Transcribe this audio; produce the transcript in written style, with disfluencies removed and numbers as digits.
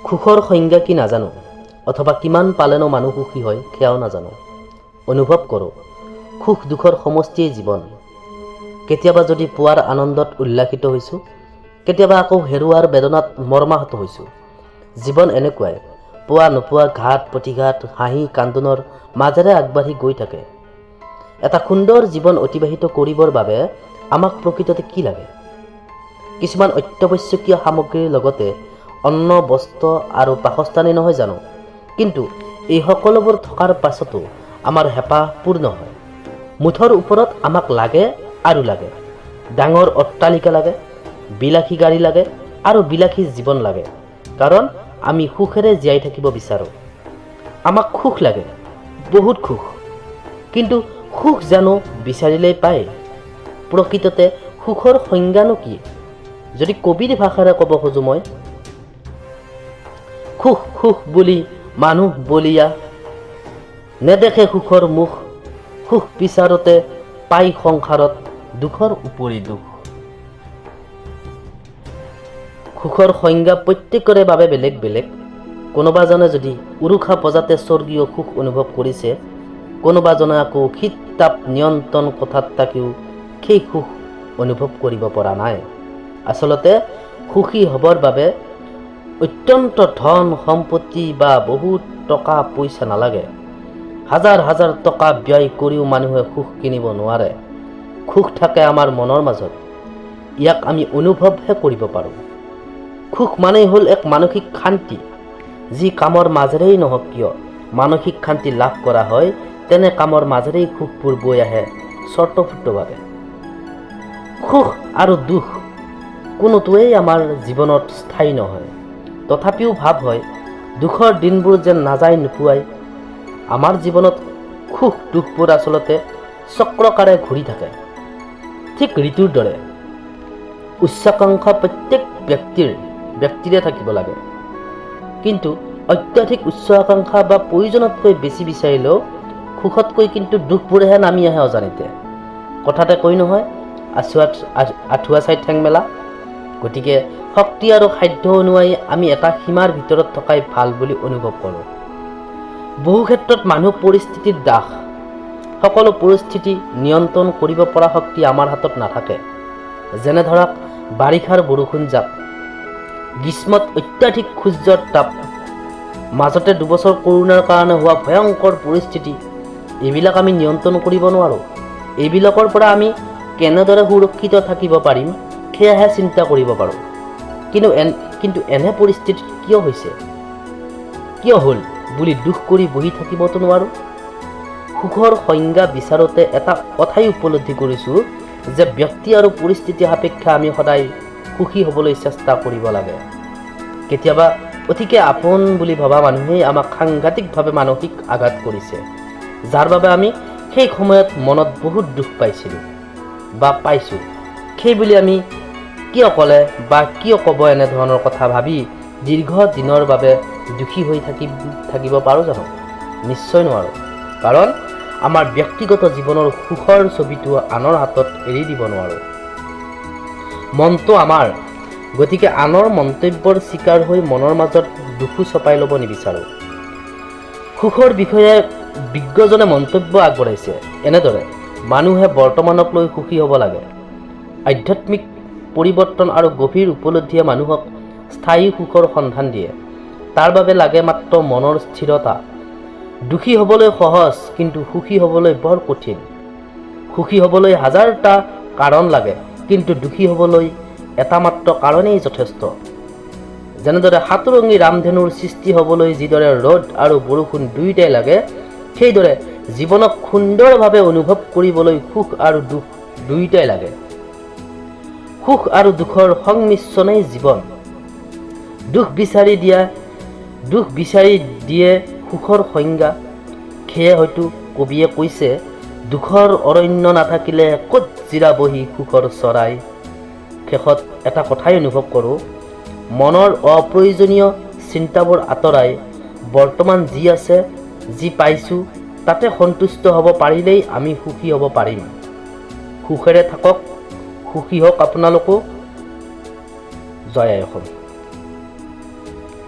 সুখৰ সংজ্ঞা কি নাজানো, অথবা কিমান পালেনো মানুহ সুখী হয় সেয়াও নাজানো। অনুভৱ কৰোঁ সুখ দুখৰ সমষ্টিয়েই জীৱন। কেতিয়াবা যদি পোৱাৰ আনন্দত উল্লাসিত হৈছোঁ, কেতিয়াবা আকৌ হেৰুৱাৰ বেদনাত মৰ্মাহত হৈছোঁ। জীৱন এনেকুৱাই, পোৱা নোপোৱা ঘাট প্ৰতিঘাত হাঁহি কান্দোনৰ মাজেৰে আগবাঢ়ি গৈ থাকে। এটা সুন্দৰ জীৱন অতিবাহিত কৰিবৰ বাবে আমাক প্ৰকৃততে কি লাগে? কিছুমান অত্যাৱশ্যকীয় সামগ্ৰীৰ লগতে অন্ন বস্ত্ৰ আৰু বাসস্থানেই নহয় জানো? কিন্তু এই সকলোবোৰ থকাৰ পাছতো আমাৰ হেঁপাহ পূৰ্ণ হয়। মুঠৰ ওপৰত আমাক লাগে আৰু লাগে। ডাঙৰ অট্টালিকা লাগে, বিলাসী গাড়ী লাগে আৰু বিলাসী জীৱন লাগে। কাৰণ আমি সুখেৰে জীয়াই থাকিব বিচাৰোঁ। আমাক সুখ লাগে, বহুত সুখ। কিন্তু সুখ জানো বিচাৰিলেই পায়? প্ৰকৃততে সুখৰ সংজ্ঞানো কি? যদি কবিৰ ভাষাৰে ক'ব খোজোঁ মই, সুখ সুখ বুলি মানুহ বলিয়া, নেদেখে সুখৰ মুখ, সুখ বিচাৰোতে পাই সংসাৰত দুখৰ উপৰি দুখ। সুখৰ সংজ্ঞা প্ৰত্যেকৰে বাবে বেলেগ বেলেগ। কোনোবাজনে যদি উৰুষা বজাতে স্বৰ্গীয় সুখ অনুভৱ কৰিছে, কোনোবাজনে আকৌ শীত তাপ নিয়ন্ত্ৰণ কোঠাত থাকিও সেই সুখ অনুভৱ কৰিব পৰা নাই। আচলতে সুখী হ'বৰ বাবে অত্যন্ত ধন সম্পত্তি বা বহুত টকা পইচা নালাগে। হাজাৰ হাজাৰ টকা ব্যয় কৰিও মানুহে সুখ কিনিব নোৱাৰে। সুখ থাকে আমাৰ মনৰ মাজত। ইয়াক আমি অনুভৱহে কৰিব পাৰোঁ। সুখ মানেই হ'ল এক মানসিক শান্তি। যি কামৰ মাজেৰেই নহওক কিয় মানসিক শান্তি লাভ কৰা হয়, তেনে কামৰ মাজেৰেই সুখবোৰ বৈ আহে স্বতঃস্ফূৰ্তভাৱে। সুখ আৰু দুখ কোনোটোৱেই আমাৰ জীৱনত স্থায়ী নহয়। তথাপিও ভাৱ হয় দুখৰ দিনবোৰ যেন নাযায় নোপোৱাই। আমাৰ জীৱনত সুখ দুখবোৰ আচলতে চক্ৰকাৰে ঘূৰি থাকে, ঠিক ঋতুৰ দৰে। উচ্চাকাংক্ষা প্ৰত্যেক ব্যক্তিৰে থাকিব লাগে। কিন্তু অত্যাধিক উচ্চ আকাংক্ষা বা প্ৰয়োজনতকৈ বেছি বিচাৰিলেও সুখতকৈ কিন্তু দুখবোৰেহে নামি আহে অজানিতে। কথাতে কৈ নহয়, আঁঠুৱা চাই ঠেং মেলা। গতিকে শক্তি আৰু সাধ্য অনুযায়ী আমি এটা সীমাৰ ভিতৰত থকাই ভাল বুলি অনুভৱ কৰোঁ। বহু ক্ষেত্ৰত মানুহ পৰিস্থিতিৰ দাস। সকলো পৰিস্থিতি নিয়ন্ত্ৰণ কৰিব পৰা শক্তি আমাৰ হাতত নাথাকে। যেনে ধৰক বাৰিষাৰ বৰষুণ জাক, গ্ৰীষ্মত অত্যাধিক সূৰ্যৰ তাপ, মাজতে দুবছৰ কৰোণাৰ কাৰণে হোৱা ভয়ংকৰ পৰিস্থিতি। এইবিলাক আমি নিয়ন্ত্ৰণ কৰিব নোৱাৰোঁ। এইবিলাকৰ পৰা আমি কেনেদৰে সুৰক্ষিত থাকিব পাৰিম সেয়াহে চিন্তা কৰিব পাৰোঁ। কিন্তু এনে পৰিস্থিতি কিয় হৈছে, কিয় হ'ল বুলি দুখ কৰি বহি থাকিবতো নোৱাৰোঁ। সুখৰ সংজ্ঞা বিচাৰোঁতে এটা কথাই উপলব্ধি কৰিছোঁ যে ব্যক্তি আৰু পৰিস্থিতি সাপেক্ষে আমি সদায় সুখী হ'বলৈ চেষ্টা কৰিব লাগে। কেতিয়াবা অতিকে আপন বুলি ভবা মানুহেই আমাক সাংঘাতিকভাৱে মানসিক আঘাত কৰিছে, যাৰ বাবে আমি সেই সময়ত মনত বহুত দুখ পাইছিলোঁ বা পাইছোঁ। সেইবুলি আমি কিয় ক'লে বা কিয় ক'ব এনেধৰণৰ কথা ভাবি দীৰ্ঘ দিনৰ বাবে দুখী হৈ থাকিব পাৰোঁ জানো? নিশ্চয় নোৱাৰোঁ। কাৰণ আমাৰ ব্যক্তিগত জীৱনৰ সুখৰ ছবিটো আনৰ হাতত এৰি দিব নোৱাৰোঁ। মনটো আমাৰ, গতিকে আনৰ মন্তব্যৰ চিকাৰ হৈ মনৰ মাজত দুখো চপাই ল'ব নিবিচাৰোঁ। সুখৰ বিষয়ে বিজ্ঞজনে মন্তব্য আগবঢ়াইছে এনেদৰে: মানুহে বৰ্তমানক লৈ সুখী হ'ব লাগে। আধ্যাত্মিক পৰিৱৰ্তন আৰু গভীৰ উপলব্ধিয়ে মানুহক স্থায়ী সুখৰ সন্ধান দিয়ে। তাৰ বাবে লাগে মাত্ৰ মনৰ স্থিৰতা। দুখী হ'বলৈ সহজ, কিন্তু সুখী হ'বলৈ বৰ কঠিন। সুখী হ'বলৈ হাজাৰটা কাৰণ লাগে, কিন্তু দুখী হ'বলৈ এটা মাত্ৰ কাৰণেই যথেষ্ট। যেনেদৰে সাতৰঙী ৰামধেনুৰ সৃষ্টি হ'বলৈ যিদৰে ৰ'দ আৰু বৰষুণ দুয়োটাই লাগে, সেইদৰে জীৱনক সুন্দৰভাৱে অনুভৱ কৰিবলৈ সুখ আৰু দুখ দুয়োটাই লাগে। সুখ আৰু দুখৰ সংমিশ্ৰণেই জীৱন। দুখ বিচাৰি দিয়ে সুখৰ সংজ্ঞা। সেয়ে হয়তো কবিয়ে কৈছে, দুখৰ অৰণ্য নাথাকিলে ক'ত জিৰাবহি সুখৰ চৰাই। শেষত এটা কথাই অনুভৱ কৰোঁ, মনৰ অপ্ৰয়োজনীয় চিন্তাবোৰ আঁতৰাই বৰ্তমান যি আছে, যি পাইছোঁ তাতে সন্তুষ্ট হ'ব পাৰিলেই আমি সুখী হ'ব পাৰিম। সুখেৰে থাকক, সুখী হওক আপোনালোকো। জয় আই অসম।